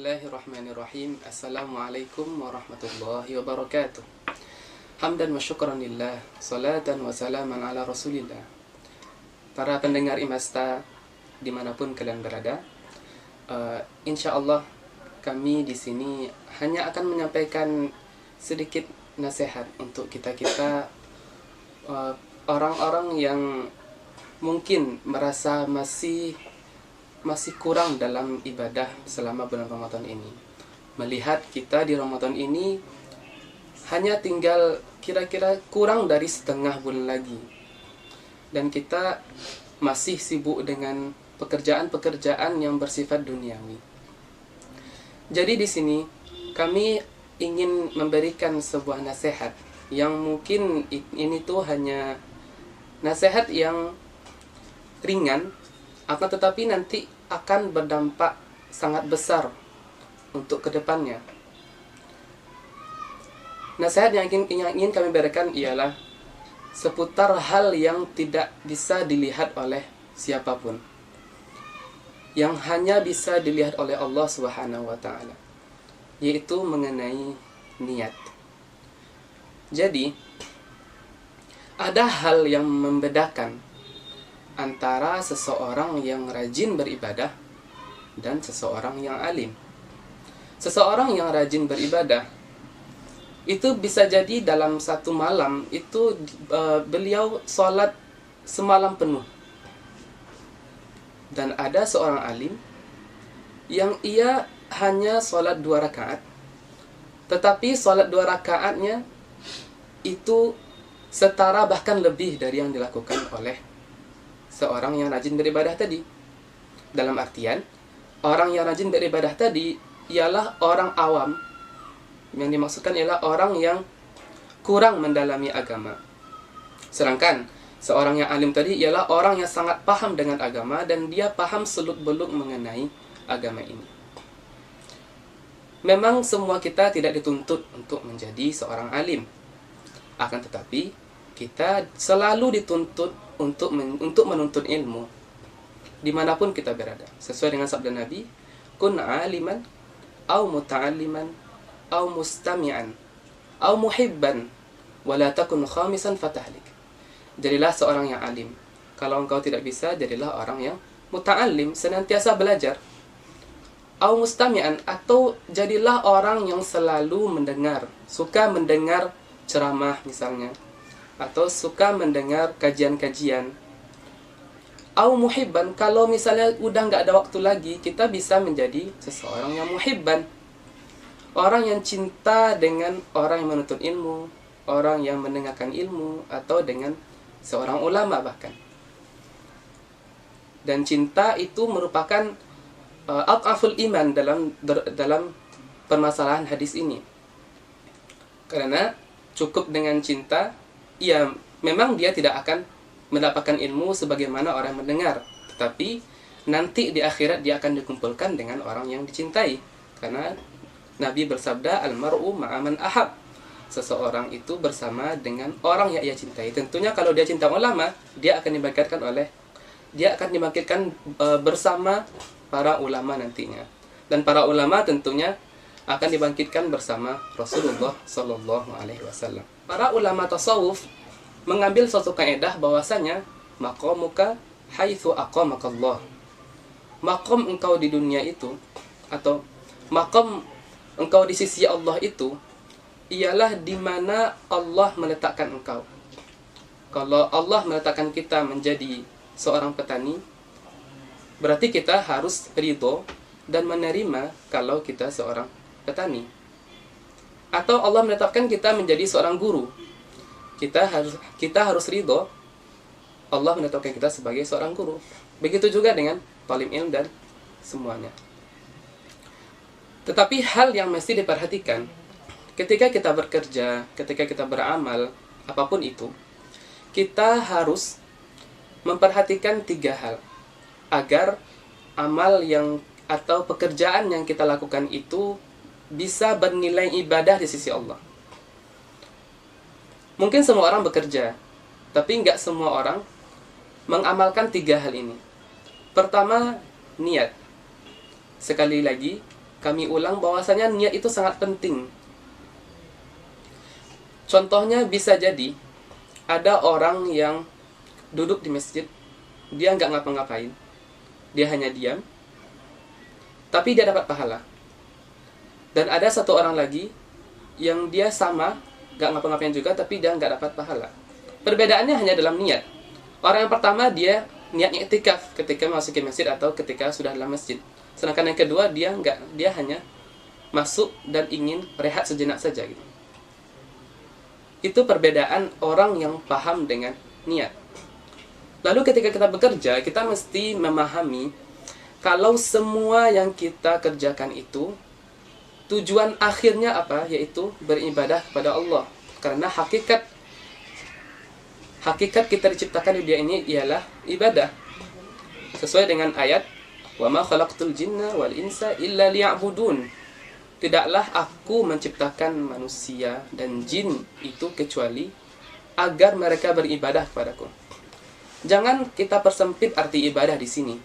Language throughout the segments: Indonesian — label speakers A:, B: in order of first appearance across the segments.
A: Bismillahirrahmanirrahim. Assalamualaikum warahmatullahi wabarakatuh. Hamdan wa syukran lillah, salatan wa salaman ala rasulillah. Para pendengar Imasta dimanapun kalian berada, insya Allah kami di sini hanya akan menyampaikan sedikit nasihat untuk kita orang-orang yang mungkin merasa masih kurang dalam ibadah selama bulan Ramadan ini. Melihat kita di Ramadan ini hanya tinggal kira-kira kurang dari setengah bulan lagi, dan kita masih sibuk dengan pekerjaan-pekerjaan yang bersifat duniawi. Jadi di sini kami ingin memberikan sebuah nasihat yang mungkin ini tuh hanya nasihat yang ringan, akan tetapi nanti akan berdampak sangat besar untuk kedepannya. Nasihat yang ingin kami berikan ialah seputar hal yang tidak bisa dilihat oleh siapapun, yang hanya bisa dilihat oleh Allah Subhanahu wa Ta'ala, yaitu mengenai niat. Jadi ada hal yang membedakan antara seseorang yang rajin beribadah dan seseorang yang alim. Seseorang yang rajin beribadah itu bisa jadi dalam satu malam itu beliau sholat semalam penuh. Dan ada seorang alim yang ia hanya sholat 2 rakaat, tetapi sholat 2 rakaatnya itu setara bahkan lebih dari yang dilakukan oleh seorang yang rajin beribadah tadi. Dalam artian, orang yang rajin beribadah tadi ialah orang awam. Yang dimaksudkan ialah orang yang kurang mendalami agama. Sedangkan seorang yang alim tadi ialah orang yang sangat paham dengan agama dan dia paham seluk-beluk mengenai agama ini. Memang semua kita tidak dituntut untuk menjadi seorang alim. Akan tetapi kita selalu dituntut untuk menuntut ilmu dimanapun kita berada, sesuai dengan sabda Nabi, kun aliman au muta'alliman au mustami'an au muhibban wala takun khamisan fatahlik. Jadilah seorang yang alim. Kalau engkau tidak bisa, jadilah orang yang muta'allim, senantiasa belajar. Au mustami'an, atau jadilah orang yang selalu mendengar, suka mendengar ceramah misalnya, atau suka mendengar kajian-kajian. Au muhibban, kalau misalnya udah nggak ada waktu lagi, kita bisa menjadi seseorang yang muhibban, orang yang cinta dengan orang yang menuntut ilmu, orang yang mendengarkan ilmu, atau dengan seorang ulama bahkan. Dan cinta itu merupakan adhaful iman dalam permasalahan hadis ini. Karena cukup dengan cinta, ya memang dia tidak akan mendapatkan ilmu sebagaimana orang mendengar, tetapi nanti di akhirat dia akan dikumpulkan dengan orang yang dicintai. Karena Nabi bersabda, al-mar'u ma'aman ahab, seseorang itu bersama dengan orang yang ia cintai. Tentunya kalau dia cinta ulama, dia akan dibangkitkan bersama para ulama nantinya. Dan para ulama tentunya akan dibangkitkan bersama Rasulullah Sallallahu Alaihi Wasallam. Para ulama tasawuf mengambil suatu kaidah bahwasanya maqamuka haitsu aqamakallah. Maqam engkau di dunia itu, atau maqam engkau di sisi Allah itu, ialah di mana Allah meletakkan engkau. Kalau Allah meletakkan kita menjadi seorang petani, berarti kita harus ridho dan menerima kalau kita seorang petani. Atau Allah meletakkan kita menjadi seorang guru, kita harus ridho Allah menetapkan kita sebagai seorang guru. Begitu juga dengan talim ilm dan semuanya. Tetapi hal yang mesti diperhatikan ketika kita bekerja, ketika kita beramal, apapun itu, kita harus memperhatikan 3 hal agar amal yang atau pekerjaan yang kita lakukan itu bisa bernilai ibadah di sisi Allah. Mungkin semua orang bekerja, tapi nggak semua orang mengamalkan 3 hal ini. Pertama, niat. Sekali lagi, kami ulang bahwasanya niat itu sangat penting. Contohnya bisa jadi ada orang yang duduk di masjid, dia nggak ngapa-ngapain, dia hanya diam, tapi dia dapat pahala. Dan ada satu orang lagi yang dia sama, nggak ngapa-ngapain juga, tapi dia nggak dapat pahala. Perbedaannya hanya dalam niat. Orang yang pertama dia niatnya iktikaf ketika memasuki masjid atau ketika sudah dalam masjid. Sedangkan yang kedua dia hanya masuk dan ingin rehat sejenak saja gitu. Itu perbedaan orang yang paham dengan niat. Lalu ketika kita bekerja, kita mesti memahami kalau semua yang kita kerjakan itu tujuan akhirnya apa? Yaitu beribadah kepada Allah. Karena hakikat kita diciptakan di dunia ini ialah ibadah. Sesuai dengan ayat, "Wa ma khalaqtul jinna wal insa illa liya'budun." Tidaklah aku menciptakan manusia dan jin itu kecuali agar mereka beribadah kepadaku. Jangan kita persempit arti ibadah di sini.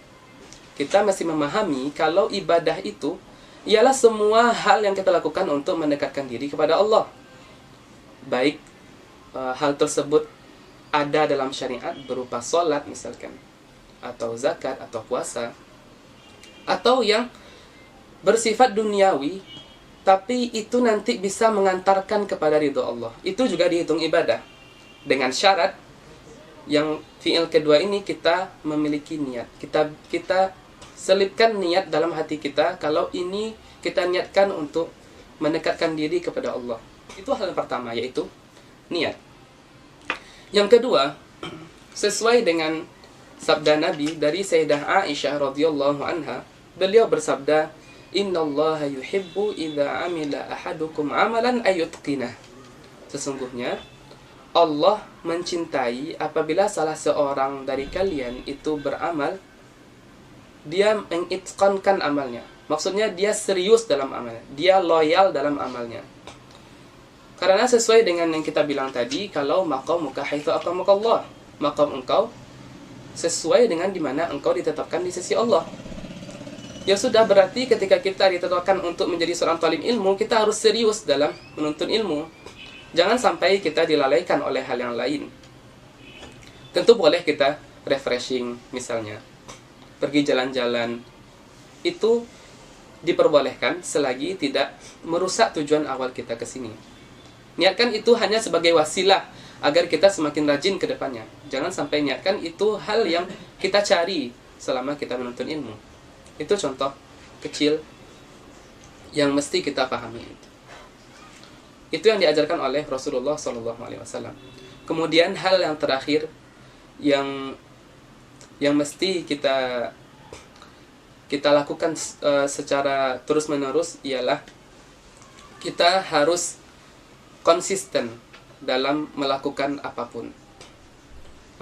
A: Kita mesti memahami kalau ibadah itu ialah semua hal yang kita lakukan untuk mendekatkan diri kepada Allah. Baik hal tersebut ada dalam syariat berupa sholat misalkan, atau zakat, atau puasa, atau yang bersifat duniawi, tapi itu nanti bisa mengantarkan kepada ridho Allah. Itu juga dihitung ibadah. Dengan syarat yang fi'il kedua ini kita memiliki niat. Kita selipkan niat dalam hati kita kalau ini kita niatkan untuk mendekatkan diri kepada Allah. Itu hal yang pertama, yaitu niat. Yang kedua, sesuai dengan sabda Nabi dari Sayyidah Aisyah radhiyallahu anha, beliau bersabda, "Innallaha yuhibbu idza amila ahadukum amalan ayutqinah." Sesungguhnya Allah mencintai apabila salah seorang dari kalian itu beramal, dia mengitqankan amalnya. Maksudnya dia serius dalam amalnya, dia loyal dalam amalnya. Karena sesuai dengan yang kita bilang tadi, kalau maqamuka haitsu aqamakallah, maqam engkau sesuai dengan di mana engkau ditetapkan di sisi Allah. Ya sudah, berarti ketika kita ditetapkan untuk menjadi seorang talib ilmu, kita harus serius dalam menuntut ilmu. Jangan sampai kita dilalaikan oleh hal yang lain. Tentu boleh kita refreshing misalnya, pergi jalan-jalan, itu diperbolehkan selagi tidak merusak tujuan awal kita ke sini. Niatkan itu hanya sebagai wasilah agar kita semakin rajin ke depannya. Jangan sampai niatkan itu hal yang kita cari selama kita menuntut ilmu. Itu contoh kecil yang mesti kita pahami. Itu yang diajarkan oleh Rasulullah SAW. Kemudian hal yang terakhir yang mesti kita lakukan secara terus-menerus ialah kita harus konsisten dalam melakukan apapun.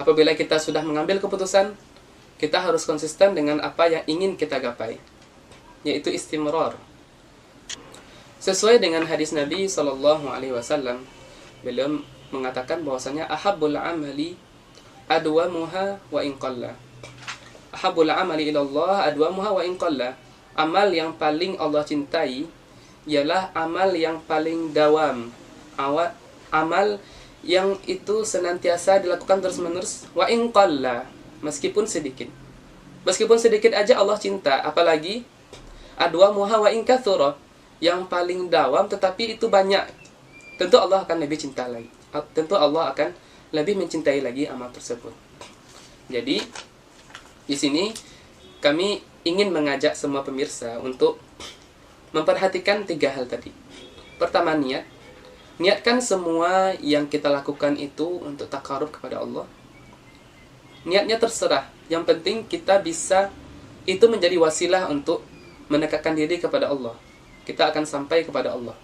A: Apabila kita sudah mengambil keputusan, kita harus konsisten dengan apa yang ingin kita gapai, yaitu istimrar. Sesuai dengan hadis Nabi SAW, beliau mengatakan bahwasanya ahabbul amali adwamuha wa in qalla. Ahabbul amali ilallah adwamuha wa in qalla. Amal yang paling Allah cintai ialah amal yang paling dawam. Amal yang itu senantiasa dilakukan terus-menerus, wa in qalla, meskipun sedikit. Meskipun sedikit aja Allah cinta, apalagi adwamuha wa in katsura, yang paling dawam tetapi itu banyak. Tentu Allah akan lebih cinta lagi. Tentu Allah akan lebih mencintai lagi amal tersebut. Jadi di sini kami ingin mengajak semua pemirsa untuk memperhatikan 3 hal tadi. Pertama, niat. Niatkan semua yang kita lakukan itu untuk takarub kepada Allah. Niatnya terserah. Yang penting kita bisa itu menjadi wasilah untuk mendekatkan diri kepada Allah. Kita akan sampai kepada Allah.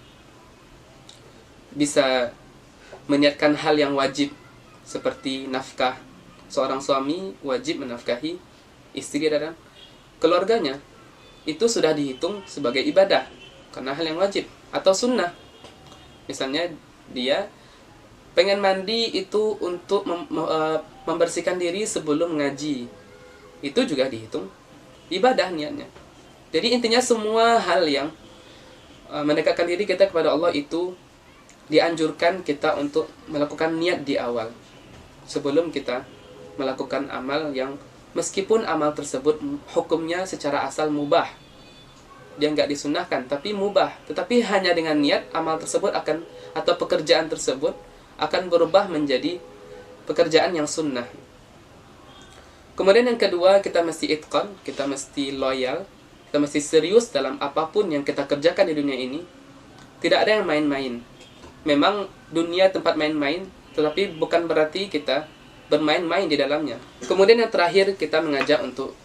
A: Bisa meniatkan hal yang wajib seperti nafkah. Seorang suami wajib menafkahi istri dan keluarganya. Itu sudah dihitung sebagai ibadah karena hal yang wajib atau sunnah. Misalnya dia pengen mandi itu untuk membersihkan diri sebelum ngaji. Itu juga dihitung ibadah niatnya. Jadi intinya semua hal yang mendekatkan diri kita kepada Allah itu dianjurkan kita untuk melakukan niat di awal sebelum kita melakukan amal yang meskipun amal tersebut hukumnya secara asal mubah, dia nggak disunahkan tapi mubah, tetapi hanya dengan niat amal tersebut akan, atau pekerjaan tersebut akan berubah menjadi pekerjaan yang sunnah. Kemudian yang kedua, kita mesti itqan, kita mesti loyal, kita mesti serius dalam apapun yang kita kerjakan di dunia ini. Tidak ada yang main-main. Memang dunia tempat main-main, tetapi bukan berarti kita bermain-main di dalamnya. Kemudian yang terakhir, kita mengajak untuk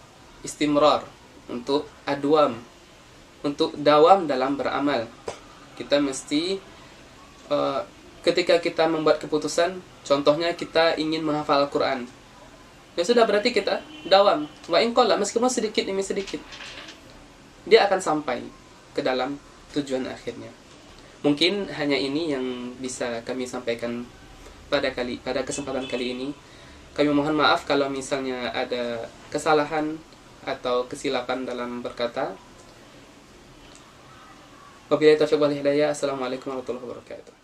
A: istimrar, untuk adwam, untuk dawam dalam beramal. Kita mesti ketika kita membuat keputusan, contohnya kita ingin menghafal Al-Quran, ya sudah, berarti kita dawam. Wa in qalla, meskipun sedikit demi sedikit, dia akan sampai ke dalam tujuan akhirnya. Mungkin hanya ini yang bisa kami sampaikan pada kesempatan kali ini. Kami mohon maaf kalau misalnya ada kesalahan atau kesilapan dalam berkata. Wabillahi taufiq wal hidayah. Assalamualaikum warahmatullahi wabarakatuh.